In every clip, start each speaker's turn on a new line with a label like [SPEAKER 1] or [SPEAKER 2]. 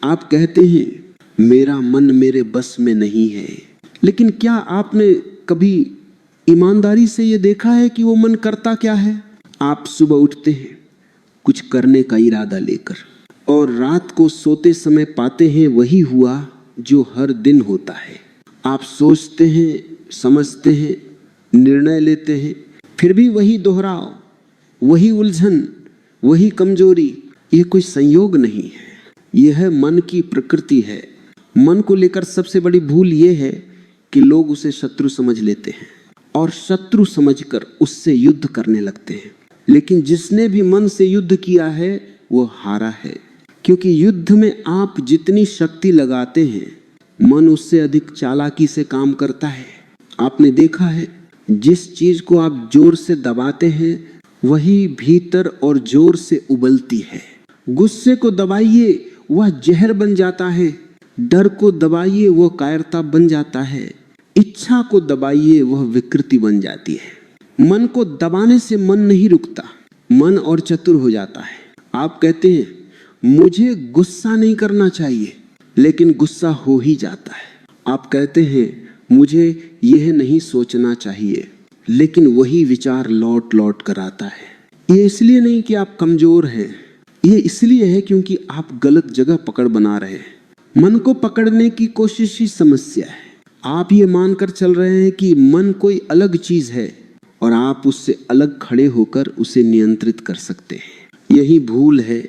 [SPEAKER 1] आप कहते हैं मेरा मन मेरे बस में नहीं है, लेकिन क्या आपने कभी ईमानदारी से ये देखा है कि वो मन करता क्या है? आप सुबह उठते हैं कुछ करने का इरादा लेकर, और रात को सोते समय पाते हैं वही हुआ जो हर दिन होता है। आप सोचते हैं, समझते हैं, निर्णय लेते हैं, फिर भी वही दोहराव, वही उलझन, वही कमजोरी। ये कोई संयोग नहीं है, यह मन की प्रकृति है। मन को लेकर सबसे बड़ी भूल यह है कि लोग उसे शत्रु समझ लेते हैं और शत्रु समझकर उससे युद्ध करने लगते हैं। लेकिन जिसने भी मन से युद्ध किया है वो हारा है, क्योंकि युद्ध में आप जितनी शक्ति लगाते हैं मन उससे अधिक चालाकी से काम करता है। आपने देखा है, जिस चीज को आप जोर से दबाते हैं वही भीतर और जोर से उबलती है। गुस्से को दबाइए वह जहर बन जाता है, डर को दबाइए वह कायरता बन जाता है, इच्छा को दबाइए वह विकृति बन जाती है। मन को दबाने से मन नहीं रुकता, मन और चतुर हो जाता है। आप कहते हैं मुझे गुस्सा नहीं करना चाहिए, लेकिन गुस्सा हो ही जाता है। आप कहते हैं मुझे यह नहीं सोचना चाहिए, लेकिन वही विचार लौट लौट कर आता है। ये इसलिए नहीं कि आप कमजोर हैं, ये इसलिए है क्योंकि आप गलत जगह पकड़ बना रहे हैं। मन को पकड़ने की कोशिश ही समस्या है। आप ये मानकर चल रहे हैं कि मन कोई अलग चीज है और आप उससे अलग खड़े होकर उसे नियंत्रित कर सकते हैं। यही भूल है।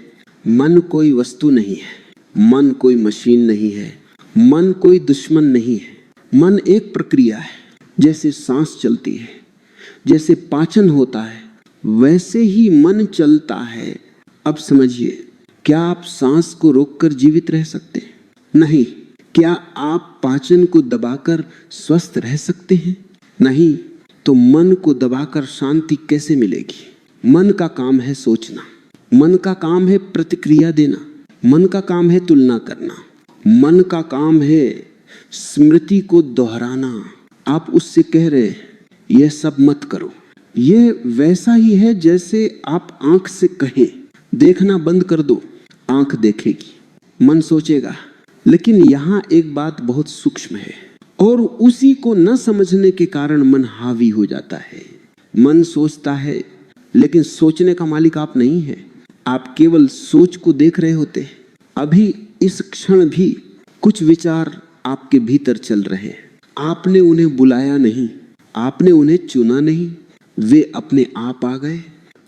[SPEAKER 1] मन कोई वस्तु नहीं है, मन कोई मशीन नहीं है, मन कोई दुश्मन नहीं है। मन एक प्रक्रिया है। जैसे सांस चलती है, जैसे पाचन होता है, वैसे ही मन चलता है। अब समझिए, क्या आप सांस को रोककर जीवित रह सकते हैं? नहीं। क्या आप पाचन को दबाकर स्वस्थ रह सकते हैं? नहीं। तो मन को दबाकर शांति कैसे मिलेगी? मन का काम है सोचना, मन का काम है प्रतिक्रिया देना, मन का काम है तुलना करना, मन का काम है स्मृति को दोहराना। आप उससे कह रहे यह सब मत करो। यह वैसा ही है जैसे आप आंख से कहें देखना बंद कर दो, आंख देखेगी, मन सोचेगा। लेकिन यहाँ एक बात बहुत सूक्ष्म है, और उसी को न समझने के कारण मन हावी हो जाता है। मन सोचता है, लेकिन सोचने का मालिक आप नहीं है। आप केवल सोच को देख रहे होते हैं। अभी इस क्षण भी कुछ विचार आपके भीतर चल रहे हैं। आपने उन्हें बुलाया नहीं, आपने उन्हें चुना नहीं, वे अपने आप आ गए।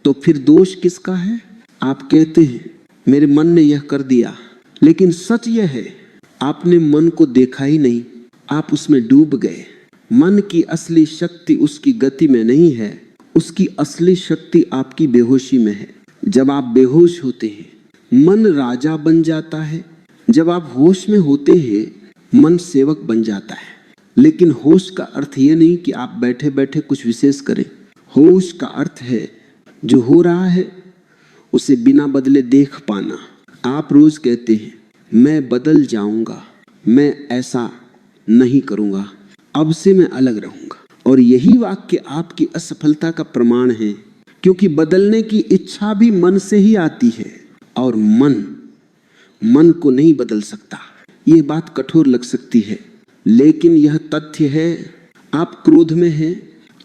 [SPEAKER 1] तो फिर दोष किसका है? आप कहते हैं मेरे मन ने यह कर दिया, लेकिन सच यह है आपने मन को देखा ही नहीं, आप उसमें डूब गए। मन की असली शक्ति उसकी गति में नहीं है, उसकी असली शक्ति आपकी बेहोशी में है। जब आप बेहोश होते हैं मन राजा बन जाता है, जब आप होश में होते हैं मन सेवक बन जाता है। लेकिन होश का अर्थ ये नहीं कि आप बैठे बैठे कुछ विशेष करें। होश का अर्थ है जो हो रहा है उसे बिना बदले देख पाना। आप रोज कहते हैं मैं बदल जाऊंगा, मैं ऐसा नहीं करूंगा, अब से मैं अलग रहूंगा। और यही वाक्य आपकी असफलता का प्रमाण है, क्योंकि बदलने की इच्छा भी मन से ही आती है, और मन को नहीं बदल सकता। ये बात कठोर लग सकती है, लेकिन यह तथ्य है। आप क्रोध में हैं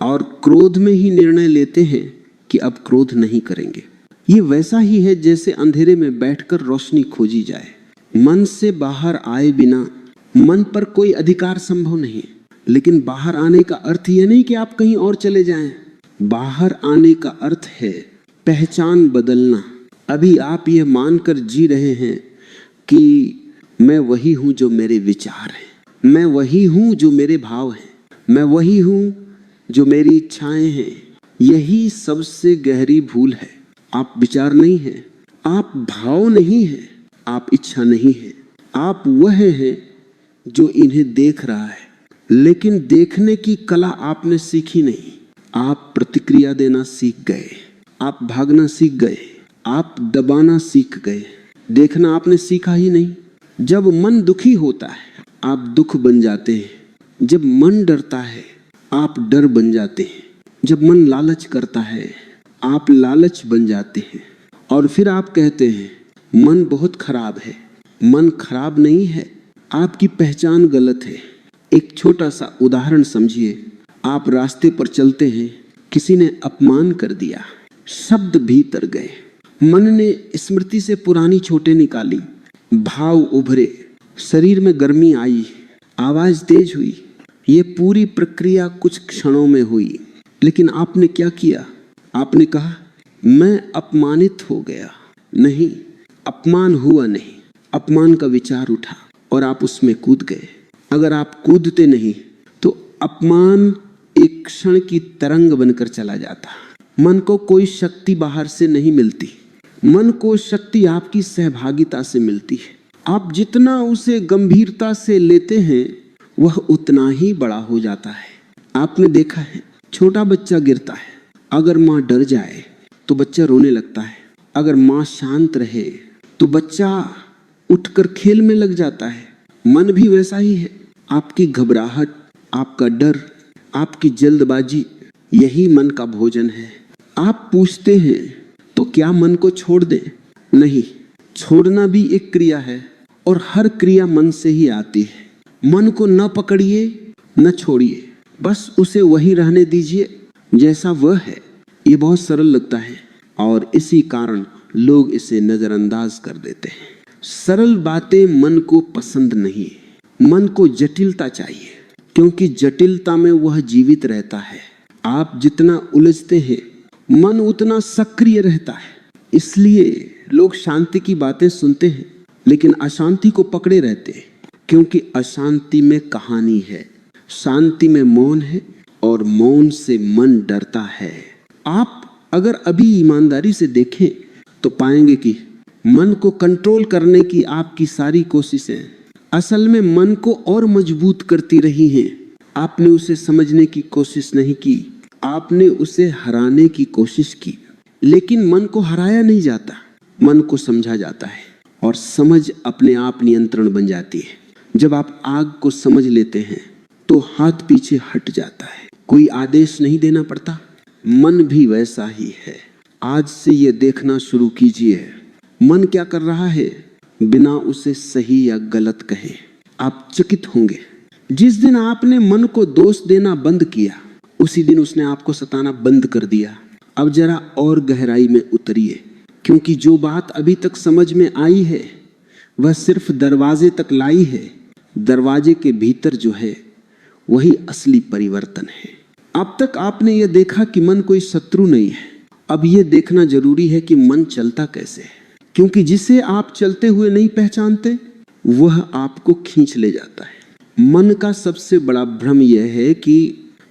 [SPEAKER 1] और क्रोध में ही निर्णय लेते हैं कि अब क्रोध नहीं करेंगे। ये वैसा ही है जैसे अंधेरे में बैठकर रोशनी खोजी जाए। मन से बाहर आए बिना मन पर कोई अधिकार संभव नहीं। लेकिन बाहर आने का अर्थ यह नहीं कि आप कहीं और चले जाएं। बाहर आने का अर्थ है पहचान बदलना। अभी आप यह मानकर जी रहे हैं कि मैं वही हूं जो मेरे विचार हैं, मैं वही हूं जो मेरे भाव हैं, मैं वही हूं जो मेरी इच्छाएं हैं। यही सबसे गहरी भूल है। आप विचार नहीं हैं, आप भाव नहीं हैं, आप इच्छा नहीं हैं, आप वह हैं जो इन्हें देख रहा है। लेकिन देखने की कला आपने सीखी नहीं। आप प्रतिक्रिया देना सीख गए, आप भागना सीख गए, आप दबाना सीख गए, देखना आपने सीखा ही नहीं। जब मन दुखी होता है आप दुख बन जाते हैं, जब मन डरता है आप डर बन जाते हैं, जब मन लालच करता है आप लालच बन जाते हैं। और फिर आप कहते हैं मन बहुत खराब है, मन खराब नहीं है, आपकी पहचान गलत है। एक छोटा सा उदाहरण समझिए। आप रास्ते पर चलते हैं, किसी ने अपमान कर दिया, शब्द भीतर गए, मन ने स्मृति से पुरानी चोटें निकाली, भाव उभरे, शरीर में गर्मी आई, आवाज तेज हुई। ये पूरी प्रक्रिया कुछ क्षणों में हुई। लेकिन आपने क्या किया? आपने कहा मैं अपमानित हो गया। नहीं, अपमान हुआ नहीं, अपमान का विचार उठा और आप उसमें कूद गए। अगर आप कूदते नहीं तो अपमान एक क्षण की तरंग बनकर चला जाता। मन को कोई शक्ति बाहर से नहीं मिलती, मन को शक्ति आपकी सहभागिता से मिलती है। आप जितना उसे गंभीरता से लेते हैं वह उतना ही बड़ा हो जाता है। आपने देखा है, छोटा बच्चा गिरता है, अगर माँ डर जाए तो बच्चा रोने लगता है, अगर माँ शांत रहे तो बच्चा उठकर खेल में लग जाता है। मन भी वैसा ही है। आपकी घबराहट, आपका डर, आपकी जल्दबाजी, यही मन का भोजन है। आप पूछते हैं तो क्या मन को छोड़ दें? नहीं, छोड़ना भी एक क्रिया है और हर क्रिया मन से ही आती है। मन को न पकड़िए न छोड़िए, बस उसे वही रहने दीजिए जैसा वह है। ये बहुत सरल लगता है और इसी कारण लोग इसे नजरअंदाज कर देते हैं। सरल बातें मन को पसंद नहीं, मन को जटिलता चाहिए, क्योंकि जटिलता में वह जीवित रहता है। आप जितना उलझते हैं मन उतना सक्रिय रहता है। इसलिए लोग शांति की बातें सुनते हैं लेकिन अशांति को पकड़े रहते हैं, क्योंकि अशांति में कहानी है, शांति में मौन है और मौन से मन डरता है। आप अगर अभी ईमानदारी से देखें तो पाएंगे कि मन को कंट्रोल करने की आपकी सारी कोशिशें असल में मन को और मजबूत करती रही हैं। आपने उसे समझने की कोशिश नहीं की, आपने उसे हराने की कोशिश की, लेकिन मन को हराया नहीं जाता, मन को समझा जाता है और समझ अपने आप नियंत्रण बन जाती है। जब आप आग को समझ लेते हैं तो हाथ पीछे हट जाता है, कोई आदेश नहीं देना पड़ता। मन भी वैसा ही है। आज से ये देखना शुरू कीजिए, मन क्या कर रहा है बिना उसे सही या गलत कहे। आप चकित होंगे, जिस दिन आपने मन को दोष देना बंद किया उसी दिन उसने आपको सताना बंद कर दिया। अब जरा और गहराई में उतरिए, क्योंकि जो बात अभी तक समझ में आई है वह सिर्फ दरवाजे तक लाई है। दरवाजे के भीतर जो है वही असली परिवर्तन है। अब तक आपने यह देखा कि मन कोई शत्रु नहीं है। अब यह देखना जरूरी है कि मन चलता कैसे है, क्योंकि जिसे आप चलते हुए नहीं पहचानते वह आपको खींच ले जाता है। मन का सबसे बड़ा भ्रम यह है कि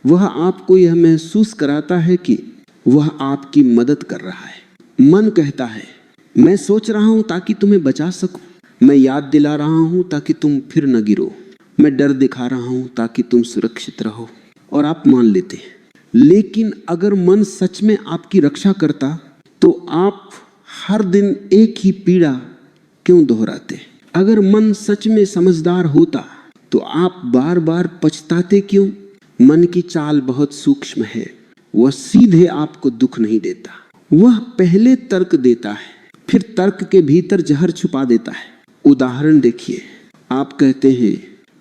[SPEAKER 1] वह आपको यह महसूस कराता है कि वह आपकी मदद कर रहा है। मन कहता है मैं सोच रहा हूं ताकि तुम्हें बचा सकूं, मैं याद दिला रहा हूं ताकि तुम फिर न गिरो, मैं डर दिखा रहा हूं ताकि तुम सुरक्षित रहो, और आप मान लेते हैं। लेकिन अगर मन सच में आपकी रक्षा करता तो आप हर दिन एक ही पीड़ा क्यों दोहराते? अगर मन सच में समझदार होता तो आप बार बार पछताते क्यों? मन की चाल बहुत सूक्ष्म है, वह सीधे आपको दुख नहीं देता, वह पहले तर्क देता है, फिर तर्क के भीतर जहर छुपा देता है। उदाहरण देखिए, आप कहते हैं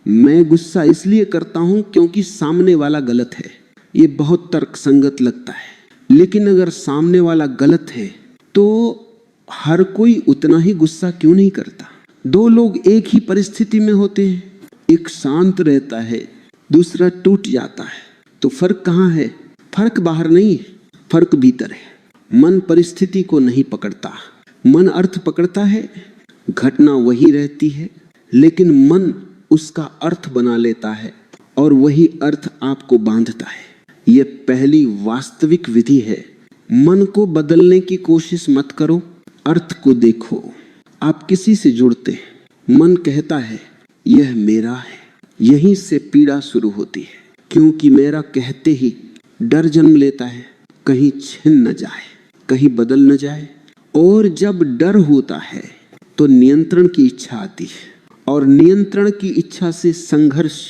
[SPEAKER 1] मैं गुस्सा इसलिए करता हूं क्योंकि सामने वाला गलत है। ये बहुत तर्कसंगत लगता है, लेकिन अगर सामने वाला गलत है तो हर कोई उतना ही गुस्सा क्यों नहीं करता? दो लोग एक ही परिस्थिति में होते हैं, एक शांत रहता है, दूसरा टूट जाता है, तो फर्क कहाँ है? फर्क बाहर नहीं है, फर्क भीतर है। मन परिस्थिति को नहीं पकड़ता, मन अर्थ पकड़ता है, घटना वही रहती है, लेकिन मन उसका अर्थ बना लेता है और वही अर्थ आपको बांधता है। यह पहली वास्तविक विधि है। मन को बदलने की कोशिश मत करो, अर्थ को देखो। आप किसी से जुड़ते हैं, मन कहता है यह मेरा है, यहीं से पीड़ा शुरू होती है, क्योंकि मेरा कहते ही डर जन्म लेता है, कहीं छिन न जाए, कहीं बदल न जाए। और जब डर होता है तो नियंत्रण की इच्छा आती है, और नियंत्रण की इच्छा से संघर्ष।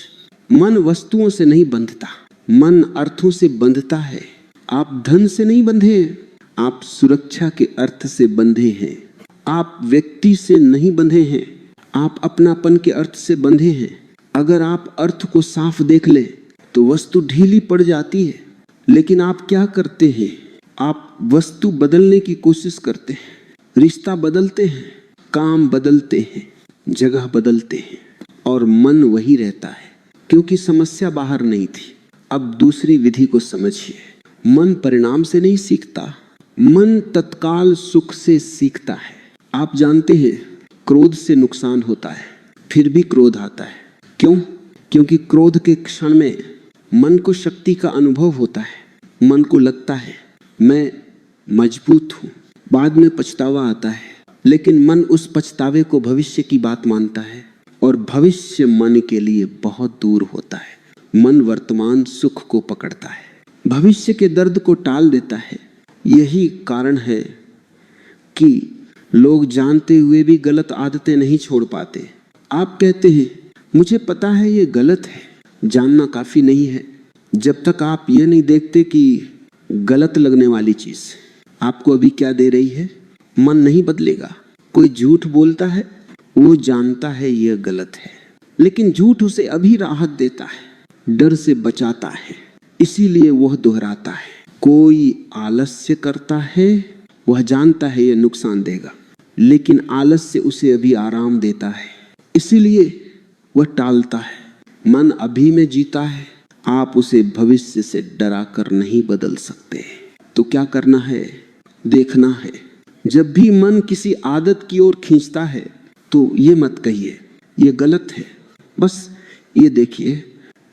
[SPEAKER 1] मन वस्तुओं से नहीं बंधता, मन अर्थों से बंधता है। आप धन से नहीं बंधे हैं, आप सुरक्षा के अर्थ से बंधे हैं। आप व्यक्ति से नहीं बंधे हैं, आप अपनापन के अर्थ से बंधे हैं। अगर आप अर्थ को साफ देख लें तो वस्तु ढीली पड़ जाती है, लेकिन आप क्या करते हैं? आप वस्तु बदलने की कोशिश करते हैं, रिश्ता बदलते हैं, काम बदलते हैं, जगह बदलते हैं, और मन वही रहता है, क्योंकि समस्या बाहर नहीं थी। अब दूसरी विधि को समझिए। मन परिणाम से नहीं सीखता, मन तत्काल सुख से सीखता है। आप जानते हैं क्रोध से नुकसान होता है, फिर भी क्रोध आता है। क्यों? क्योंकि क्रोध के क्षण में मन को शक्ति का अनुभव होता है। मन को लगता है मैं मजबूत हूँ। बाद में पछतावा आता है, लेकिन मन उस पछतावे को भविष्य की बात मानता है, और भविष्य मन के लिए बहुत दूर होता है। मन वर्तमान सुख को पकड़ता है, भविष्य के दर्द को टाल देता है। यही कारण है कि लोग जानते हुए भी गलत आदतें नहीं छोड़ पाते। आप कहते हैं मुझे पता है ये गलत है, जानना काफी नहीं है। जब तक आप ये नहीं देखते कि गलत लगने वाली चीज आपको अभी क्या दे रही है, मन नहीं बदलेगा। कोई झूठ बोलता है, वो जानता है यह गलत है, लेकिन झूठ उसे अभी राहत देता है, डर से बचाता है, इसीलिए वह दोहराता है। कोई आलस्य करता है, वह जानता है यह नुकसान देगा, लेकिन आलस्य उसे अभी आराम देता है, इसीलिए वह टालता है। मन अभी में जीता है, आप उसे भविष्य से डरा कर नहीं बदल सकते। तो क्या करना है? देखना है। जब भी मन किसी आदत की ओर खींचता है तो ये मत कहिए ये गलत है, बस ये देखिए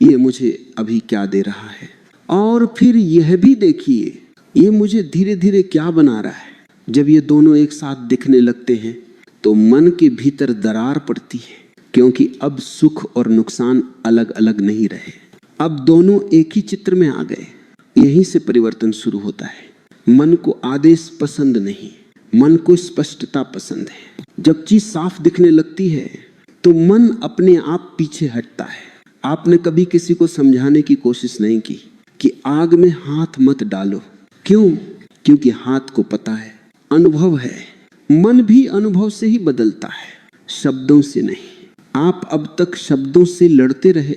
[SPEAKER 1] ये मुझे अभी क्या दे रहा है, और फिर यह भी देखिए ये मुझे धीरे धीरे क्या बना रहा है। जब ये दोनों एक साथ दिखने लगते हैं तो मन के भीतर दरार पड़ती है, क्योंकि अब सुख और नुकसान अलग अलग नहीं रहे, अब दोनों एक ही चित्र में आ गए। यहीं से परिवर्तन शुरू होता है। मन को आदेश पसंद नहीं, मन को स्पष्टता पसंद है। जब चीज साफ दिखने लगती है तो मन अपने आप पीछे हटता है। आपने कभी किसी को समझाने की कोशिश नहीं की कि आग में हाथ मत डालो। क्यों? क्योंकि हाथ को पता है, अनुभव है। मन भी अनुभव से ही बदलता है, शब्दों से नहीं। आप अब तक शब्दों से लड़ते रहे,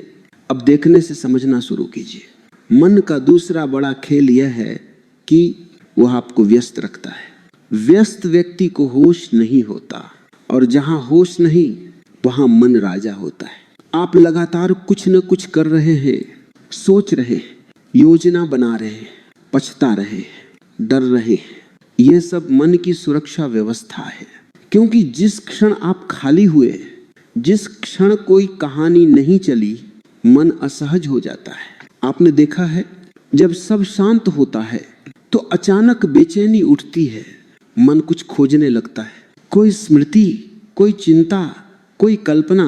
[SPEAKER 1] अब देखने से समझना शुरू कीजिए। मन का दूसरा बड़ा खेल यह है कि वह आपको व्यस्त रखता है। व्यस्त व्यक्ति को होश नहीं होता, और जहां होश नहीं वहां मन राजा होता है। आप लगातार कुछ न कुछ कर रहे हैं, सोच रहे हैं, योजना बना रहे हैं, पछता रहे हैं, डर रहे हैं। यह सब मन की सुरक्षा व्यवस्था है, क्योंकि जिस क्षण आप खाली हुए, जिस क्षण कोई कहानी नहीं चली, मन असहज हो जाता है। आपने देखा है जब सब शांत होता है तो अचानक बेचैनी उठती है, मन कुछ खोजने लगता है, कोई स्मृति, कोई चिंता, कोई कल्पना।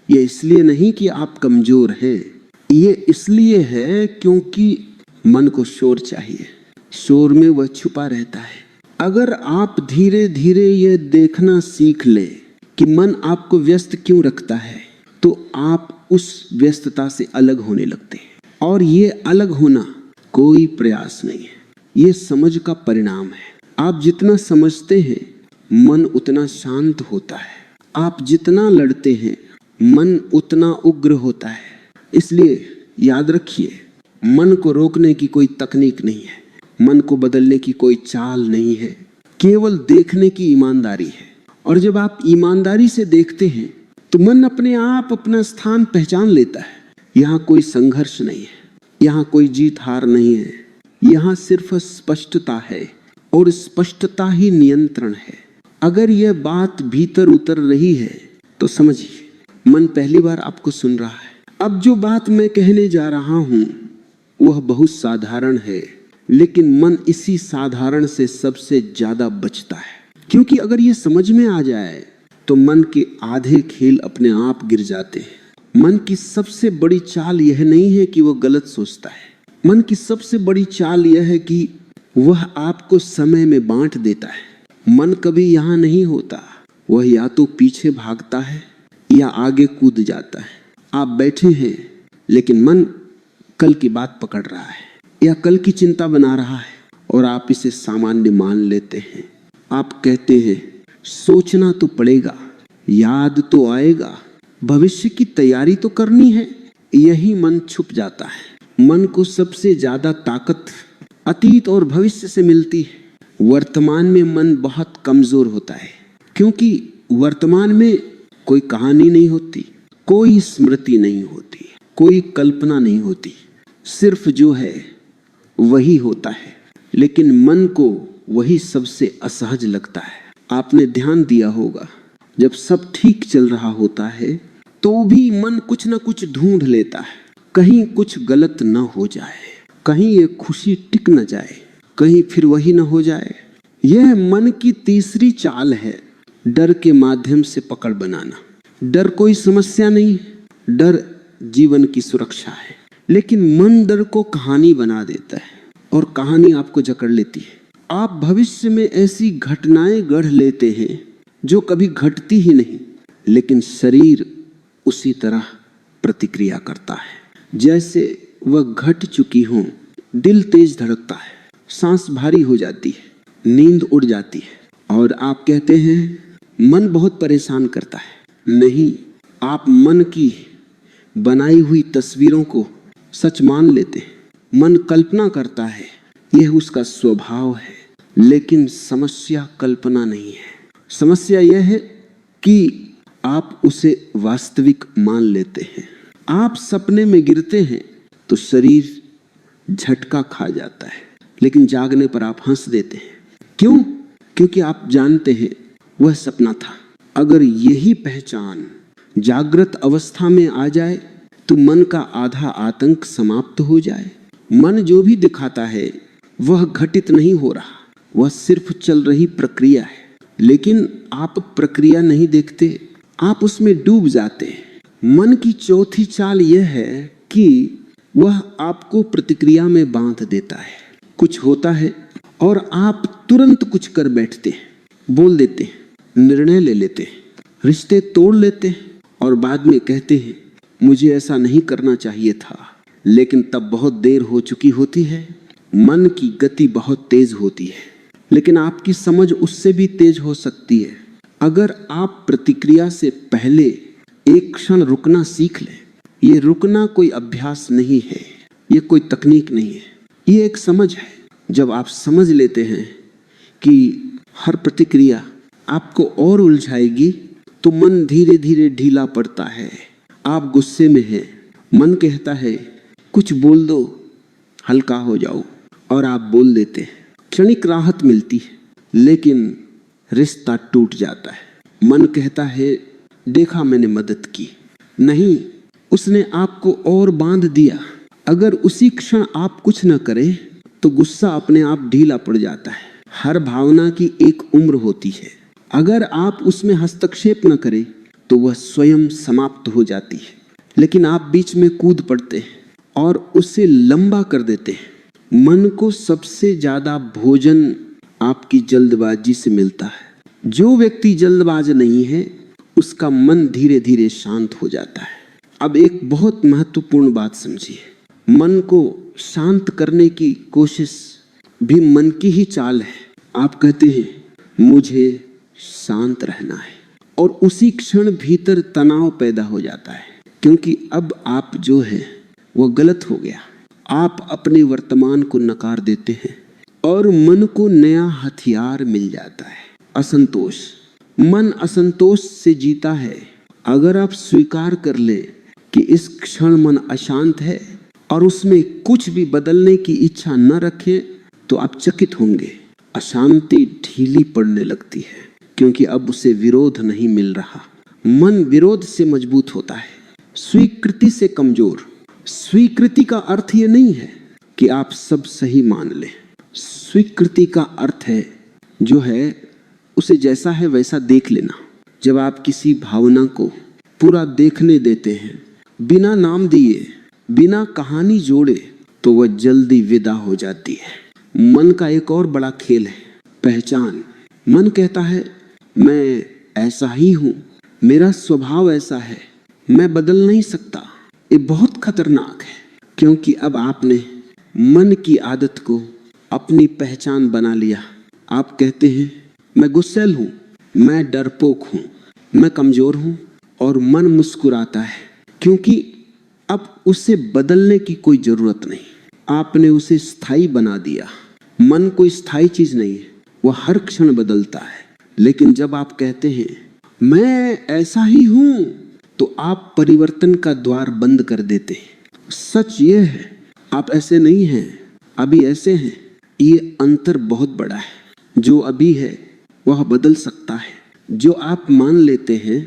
[SPEAKER 1] ये इसलिए नहीं कि आप कमजोर हैं, ये इसलिए है क्योंकि मन को शोर चाहिए, शोर में वह छुपा रहता है। अगर आप धीरे धीरे ये देखना सीख ले कि मन आपको व्यस्त क्यों रखता है, तो आप उस व्यस्तता से अलग होने लगते हैं। और ये अलग होना कोई प्रयास नहीं है, ये समझ का परिणाम है। आप जितना समझते हैं मन उतना शांत होता है, आप जितना लड़ते हैं मन उतना उग्र होता है। इसलिए याद रखिए, मन को रोकने की कोई तकनीक नहीं है, मन को बदलने की कोई चाल नहीं है, केवल देखने की ईमानदारी है। और जब आप ईमानदारी से देखते हैं तो मन अपने आप अपना स्थान पहचान लेता है। यहाँ कोई संघर्ष नहीं है, यहाँ कोई जीत हार नहीं है, यहाँ सिर्फ स्पष्टता है, और स्पष्टता ही नियंत्रण है। अगर यह बात भीतर उतर रही है तो समझिए मन पहली बार आपको सुन रहा है। अब जो बात मैं कहने जा रहा हूं वह बहुत साधारण है, लेकिन मन इसी साधारण से सबसे ज्यादा बचता है, क्योंकि अगर ये समझ में आ जाए तो मन के आधे खेल अपने आप गिर जाते हैं। मन की सबसे बड़ी चाल यह नहीं है कि वह गलत सोचता है, मन की सबसे बड़ी चाल यह है कि वह आपको समय में बांट देता है। मन कभी यहाँ नहीं होता, वह या तो पीछे भागता है या आगे कूद जाता है। आप बैठे हैं लेकिन मन कल की बात पकड़ रहा है या कल की चिंता बना रहा है, और आप इसे सामान्य मान लेते हैं। आप कहते हैं सोचना तो पड़ेगा, याद तो आएगा, भविष्य की तैयारी तो करनी है। यही मन छुप जाता है। मन को सबसे ज्यादा ताकत अतीत और भविष्य से मिलती है। वर्तमान में मन बहुत कमजोर होता है, क्योंकि वर्तमान में कोई कहानी नहीं होती, कोई स्मृति नहीं होती, कोई कल्पना नहीं होती, सिर्फ जो है वही होता है। लेकिन मन को वही सबसे असहज लगता है। आपने ध्यान दिया होगा, जब सब ठीक चल रहा होता है तो भी मन कुछ ना कुछ ढूंढ लेता है, कहीं कुछ गलत ना हो जाए, कहीं ये खुशी टिक न जाए, कहीं फिर वही ना हो जाए। यह मन की तीसरी चाल है, डर के माध्यम से पकड़ बनाना। डर कोई समस्या नहीं, डर जीवन की सुरक्षा है। लेकिन मन डर को कहानी बना देता है और कहानी आपको जकड़ लेती है। आप भविष्य में ऐसी घटनाएं गढ़ लेते हैं जो कभी घटती ही नहीं, लेकिन शरीर उसी तरह प्रतिक्रिया करता है जैसे वह घट चुकी हो। दिल तेज धड़कता है, सांस भारी हो जाती है, नींद उड़ जाती है और आप कहते हैं मन बहुत परेशान करता है। नहीं, आप मन की बनाई हुई तस्वीरों को सच मान लेते हैं। मन कल्पना करता है, यह उसका स्वभाव है। लेकिन समस्या कल्पना नहीं है, समस्या यह है कि आप उसे वास्तविक मान लेते हैं। आप सपने में गिरते हैं तो शरीर झटका खा जाता है, लेकिन जागने पर आप हंस देते हैं। क्यों? क्योंकि आप जानते हैं वह सपना था। अगर यही पहचान जागृत अवस्था में आ जाए तो मन का आधा आतंक समाप्त हो जाए। मन जो भी दिखाता है वह घटित नहीं हो रहा, वह सिर्फ चल रही प्रक्रिया है। लेकिन आप प्रक्रिया नहीं देखते, आप उसमें डूब जाते हैं। मन की चौथी चाल यह है कि वह आपको प्रतिक्रिया में बांध देता है। कुछ होता है और आप तुरंत कुछ कर बैठते हैं, बोल देते हैं, निर्णय ले लेते हैं, रिश्ते तोड़ लेते हैं और बाद में कहते हैं मुझे ऐसा नहीं करना चाहिए था। लेकिन तब बहुत देर हो चुकी होती है। मन की गति बहुत तेज होती है, लेकिन आपकी समझ उससे भी तेज हो सकती है। अगर आप प्रतिक्रिया से पहले एक क्षण रुकना सीख लें। ये रुकना कोई अभ्यास नहीं है, ये कोई तकनीक नहीं है, ये एक समझ है। जब आप समझ लेते हैं कि हर प्रतिक्रिया आपको और उलझाएगी तो मन धीरे धीरे ढीला पड़ता है। आप गुस्से में हैं, मन कहता है कुछ बोल दो, हल्का हो जाओ, और आप बोल देते हैं। क्षणिक राहत मिलती है, लेकिन रिश्ता टूट जाता है। मन कहता है देखा मैंने मदद की, नहीं, उसने आपको और बांध दिया। अगर उसी क्षण आप कुछ न करें तो गुस्सा अपने आप ढीला पड़ जाता है। हर भावना की एक उम्र होती है, अगर आप उसमें हस्तक्षेप न करें तो वह स्वयं समाप्त हो जाती है। लेकिन आप बीच में कूद पड़ते हैं और उसे लंबा कर देते हैं। मन को सबसे ज्यादा भोजन आपकी जल्दबाजी से मिलता है। जो व्यक्ति जल्दबाज नहीं है उसका मन धीरे धीरे शांत हो जाता है। अब एक बहुत महत्वपूर्ण बात समझिए, मन को शांत करने की कोशिश भी मन की ही चाल है। आप कहते हैं मुझे शांत रहना है और उसी क्षण भीतर तनाव पैदा हो जाता है, क्योंकि अब आप जो है वो गलत हो गया। आप अपने वर्तमान को नकार देते हैं और मन को नया हथियार मिल जाता है, असंतोष। मन असंतोष से जीता है। अगर आप स्वीकार कर ले कि इस क्षण मन अशांत है और उसमें कुछ भी बदलने की इच्छा न रखें तो आप चकित होंगे। अशांति ढीली पड़ने लगती है क्योंकि अब उसे विरोध नहीं मिल रहा। मन विरोध से मजबूत होता है, स्वीकृति से कमजोर। स्वीकृति का अर्थ ये नहीं है कि आप सब सही मान लें। स्वीकृति का अर्थ है जो है उसे जैसा है वैसा देख लेना। जब आप किसी भावना को पूरा देखने देते हैं, बिना नाम दिए, बिना कहानी जोड़े, तो वह जल्दी विदा हो जाती है। मन का एक और बड़ा खेल है पहचान। मन कहता है मैं ऐसा ही हूं, मेरा स्वभाव ऐसा है, मैं बदल नहीं सकता। ये बहुत खतरनाक है, क्योंकि अब आपने मन की आदत को अपनी पहचान बना लिया। आप कहते हैं मैं गुस्सैल हूं, मैं डरपोक हूं, मैं कमजोर हूं, और मन मुस्कुराता है, क्योंकि अब उसे बदलने की कोई जरूरत नहीं। आपने उसे स्थायी बना दिया। मन कोई स्थायी चीज नहीं है, वह हर क्षण बदलता है। लेकिन जब आप कहते हैं मैं ऐसा ही हूं, तो आप परिवर्तन का द्वार बंद कर देते हैं। सच ये है, आप ऐसे नहीं हैं, अभी ऐसे हैं। ये अंतर बहुत बड़ा है। जो अभी है वह बदल सकता है। जो आप मान लेते हैं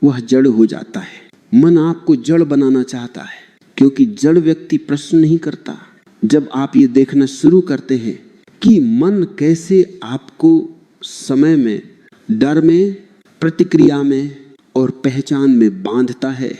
[SPEAKER 1] वह जड़ हो जाता है। मन आपको जड़ बनाना चाहता है, क्योंकि जड़ व्यक्ति प्रश्न नहीं करता। जब आप ये देखना शुरू करते हैं कि मन कैसे आपको समय में, डर में, प्रतिक्रिया में और पहचान में बांधता है,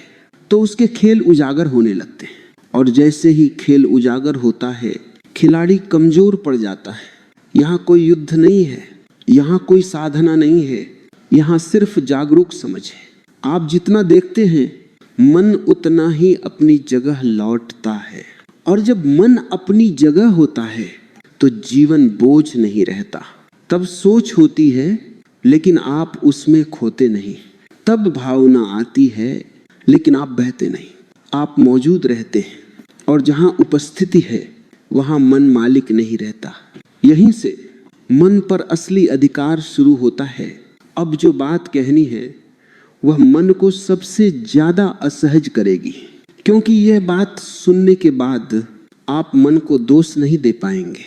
[SPEAKER 1] तो उसके खेल उजागर होने लगते हैं। और जैसे ही खेल उजागर होता है, खिलाड़ी कमजोर पड़ जाता है। यहाँ कोई युद्ध नहीं है, यहाँ कोई साधना नहीं है, यहाँ सिर्फ जागरूक समझ है। आप जितना देखते हैं, मन उतना ही अपनी जगह लौटता है। और जब मन अपनी जगह होता है तो जीवन बोझ नहीं रहता। तब सोच होती है, लेकिन आप उसमें खोते नहीं। तब भावना आती है, लेकिन आप बहते नहीं। आप मौजूद रहते हैं, और जहां उपस्थिति है वहां मन मालिक नहीं रहता। यहीं से मन पर असली अधिकार शुरू होता है। अब जो बात कहनी है वह मन को सबसे ज्यादा असहज करेगी, क्योंकि यह बात सुनने के बाद आप मन को दोष नहीं दे पाएंगे।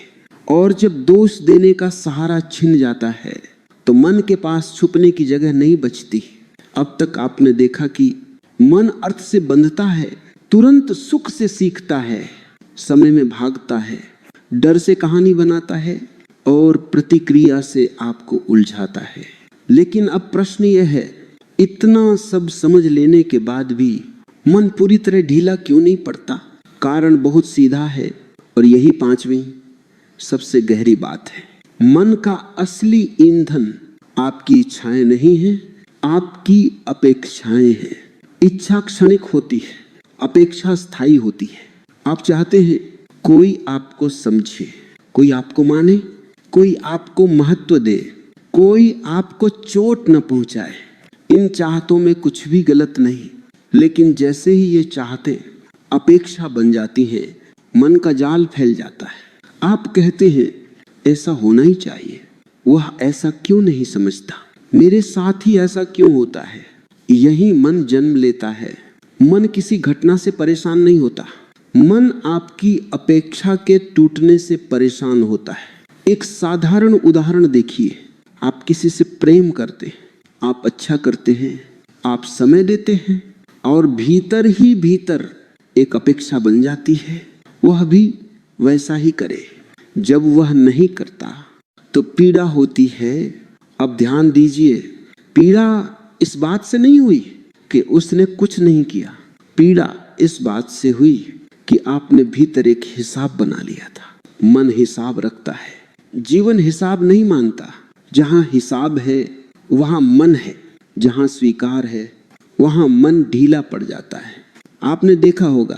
[SPEAKER 1] और जब दोष देने का सहारा छिन जाता है तो मन के पास छुपने की जगह नहीं बचती। अब तक आपने देखा कि मन अर्थ से बंधता है, तुरंत सुख से सीखता है, समय में भागता है, डर से कहानी बनाता है और प्रतिक्रिया से आपको उलझाता है। लेकिन अब प्रश्न यह है, इतना सब समझ लेने के बाद भी मन पूरी तरह ढीला क्यों नहीं पड़ता? कारण बहुत सीधा है, और यही पांचवी सबसे गहरी बात है। मन का असली ईंधन आपकी इच्छाएं नहीं है, आपकी अपेक्षाएं हैं। इच्छा क्षणिक होती है, अपेक्षा स्थायी होती है। आप चाहते हैं कोई आपको समझे, कोई आपको माने, कोई आपको महत्व दे, कोई आपको चोट न पहुंचाए। इन चाहतों में कुछ भी गलत नहीं, लेकिन जैसे ही ये चाहते अपेक्षा बन जाती है, मन का जाल फैल जाता है। आप कहते हैं ऐसा होना ही चाहिए, वह ऐसा क्यों नहीं समझता, मेरे साथ ही ऐसा क्यों होता है। यही मन जन्म लेता है। मन किसी घटना से परेशान नहीं होता, मन आपकी अपेक्षा के टूटने से परेशान होता है। एक साधारण उदाहरण देखिए, आप किसी से प्रेम करते हैं, आप अच्छा करते हैं, आप समय देते हैं, और भीतर ही भीतर एक अपेक्षा बन जाती है वह भी वैसा ही करे। जब वह नहीं करता तो पीड़ा होती है। अब ध्यान दीजिए, पीड़ा इस बात से नहीं हुई कि उसने कुछ नहीं किया, पीड़ा इस बात से हुई कि आपने भीतर एक हिसाब बना लिया था। मन हिसाब रखता है, जीवन हिसाब नहीं मानता। जहां हिसाब है वहां मन है, जहां स्वीकार है वहां मन ढीला पड़ जाता है। आपने देखा होगा,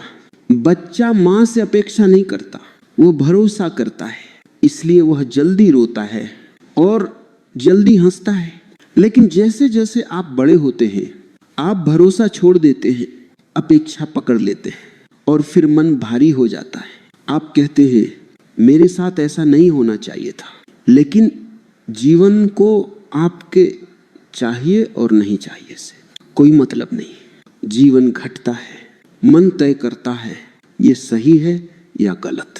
[SPEAKER 1] बच्चा मां से अपेक्षा नहीं करता, वो भरोसा करता है, इसलिए वह जल्दी रोता है और जल्दी हंसता है। लेकिन जैसे जैसे आप बड़े होते हैं, आप भरोसा छोड़ देते हैं, अपेक्षा पकड़ लेते हैं, और फिर मन भारी हो जाता है। आप कहते हैं मेरे साथ ऐसा नहीं होना चाहिए था। लेकिन जीवन को आपके चाहिए और नहीं चाहिए से कोई मतलब नहीं। जीवन घटता है, मन तय करता है ये सही है या गलत,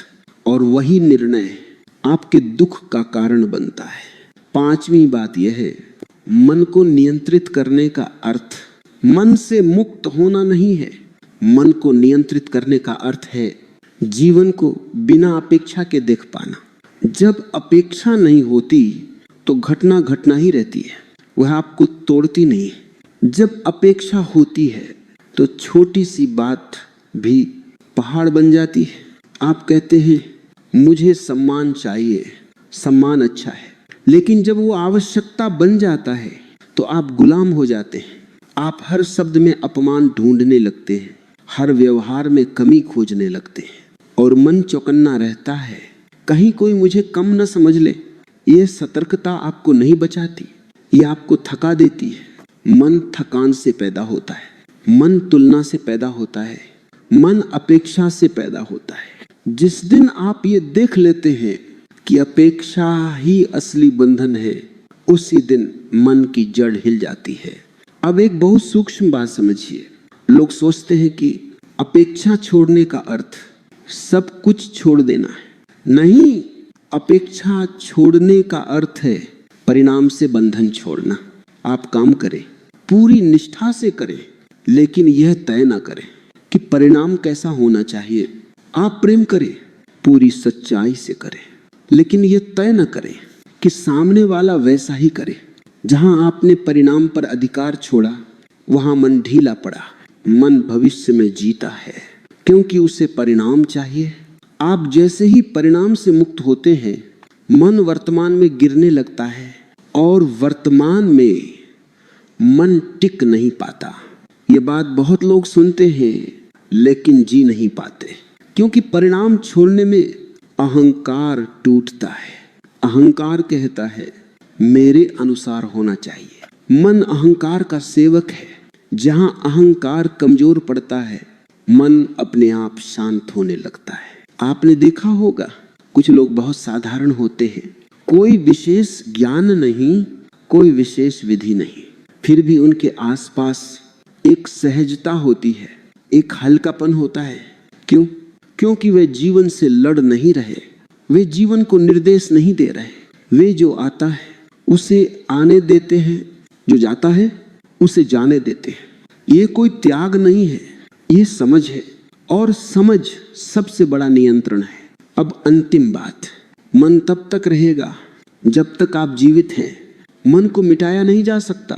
[SPEAKER 1] और वही निर्णय आपके दुख का कारण बनता है। पांचवी बात यह है, मन को नियंत्रित करने का अर्थ मन से मुक्त होना नहीं है। मन को नियंत्रित करने का अर्थ है जीवन को बिना अपेक्षा के देख पाना। जब अपेक्षा नहीं होती तो घटना घटना ही रहती है, वह आपको तोड़ती नहीं। जब अपेक्षा होती है तो छोटी सी बात भी पहाड़ बन जाती है। आप कहते हैं मुझे सम्मान चाहिए, सम्मान अच्छा है, लेकिन जब वो आवश्यकता बन जाता है तो आप गुलाम हो जाते हैं। आप हर शब्द में अपमान ढूंढने लगते हैं, हर व्यवहार में कमी खोजने लगते हैं, और मन चौकन्ना रहता है कहीं कोई मुझे कम न समझ ले। ये सतर्कता आपको नहीं बचाती, ये आपको थका देती है। मन थकान से पैदा होता है, मन तुलना से पैदा होता है, मन अपेक्षा से पैदा होता है। जिस दिन आप ये देख लेते हैं कि अपेक्षा ही असली बंधन है, उसी दिन मन की जड़ हिल जाती है। अब एक बहुत सूक्ष्म बात समझिए। लोग सोचते हैं कि अपेक्षा छोड़ने का अर्थ सब कुछ छोड़ देना है। नहीं, अपेक्षा छोड़ने का अर्थ है परिणाम से बंधन छोड़ना। आप काम करें, पूरी निष्ठा से करें, लेकिन यह तय ना करें कि परिणाम कैसा होना चाहिए। आप प्रेम करें, पूरी सच्चाई से करें, लेकिन यह तय न करें कि सामने वाला वैसा ही करे। जहां आपने परिणाम पर अधिकार छोड़ा, वहां मन ढीला पड़ा। मन भविष्य में जीता है क्योंकि उसे परिणाम चाहिए। आप जैसे ही परिणाम से मुक्त होते हैं, मन वर्तमान में गिरने लगता है और वर्तमान में मन टिक नहीं पाता। ये बात बहुत लोग सुनते हैं लेकिन जी नहीं पाते, क्योंकि परिणाम छोड़ने में अहंकार टूटता है। अहंकार कहता है मेरे अनुसार होना चाहिए। मन अहंकार का सेवक है। जहां अहंकार कमजोर पड़ता है, मन अपने आप शांत होने लगता है। आपने देखा होगा कुछ लोग बहुत साधारण होते हैं, कोई विशेष ज्ञान नहीं, कोई विशेष विधि नहीं, फिर भी उनके आसपास एक सहजता होती है, एक हल्कापन होता है। क्यों? क्योंकि वे जीवन से लड़ नहीं रहे, वे जीवन को निर्देश नहीं दे रहे। वे जो आता है उसे आने देते हैं, जो जाता है उसे जाने देते हैं। ये कोई त्याग नहीं है, ये समझ है, और समझ सबसे बड़ा नियंत्रण है। अब अंतिम बात, मन तब तक रहेगा जब तक आप जीवित हैं। मन को मिटाया नहीं जा सकता,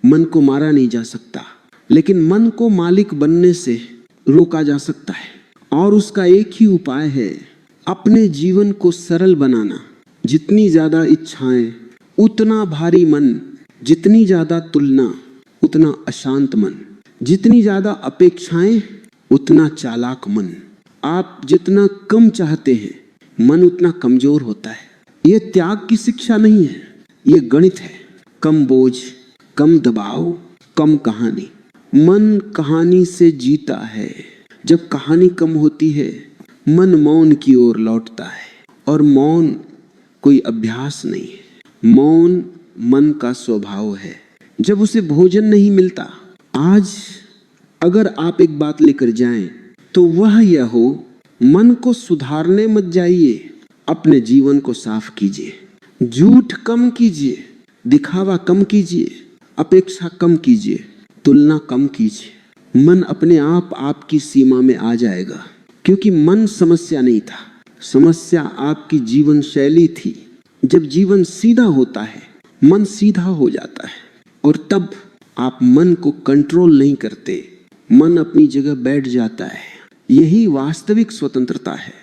[SPEAKER 1] मन को मारा नहीं जा सकता, लेकिन मन को मालिक बनने से रोका जा सकता है। और उसका एक ही उपाय है, अपने जीवन को सरल बनाना। जितनी ज्यादा इच्छाएं उतना भारी मन, जितनी ज्यादा तुलना उतना अशांत मन, जितनी ज्यादा अपेक्षाएं उतना चालाक मन। आप जितना कम चाहते हैं, मन उतना कमजोर होता है। यह त्याग की शिक्षा नहीं है, यह गणित है। कम बोझ, कम दबाव, कम कहानी। मन कहानी से जीता है। जब कहानी कम होती है, मन मौन की ओर लौटता है, और मौन कोई अभ्यास नहीं है। मौन मन का स्वभाव है। जब उसे भोजन नहीं मिलता, आज अगर आप एक बात लेकर जाएं तो वह यह हो, मन को सुधारने मत जाइए, अपने जीवन को साफ कीजिए। झूठ कम कीजिए, दिखावा कम कीजिए, अपेक्षा कम कीजिए, तुलना कम कीजिए। मन अपने आप आपकी सीमा में आ जाएगा, क्योंकि मन समस्या नहीं था, समस्या आपकी जीवन शैली थी। जब जीवन सीधा होता है, मन सीधा हो जाता है, और तब आप मन को कंट्रोल नहीं करते, मन अपनी जगह बैठ जाता है। यही वास्तविक स्वतंत्रता है।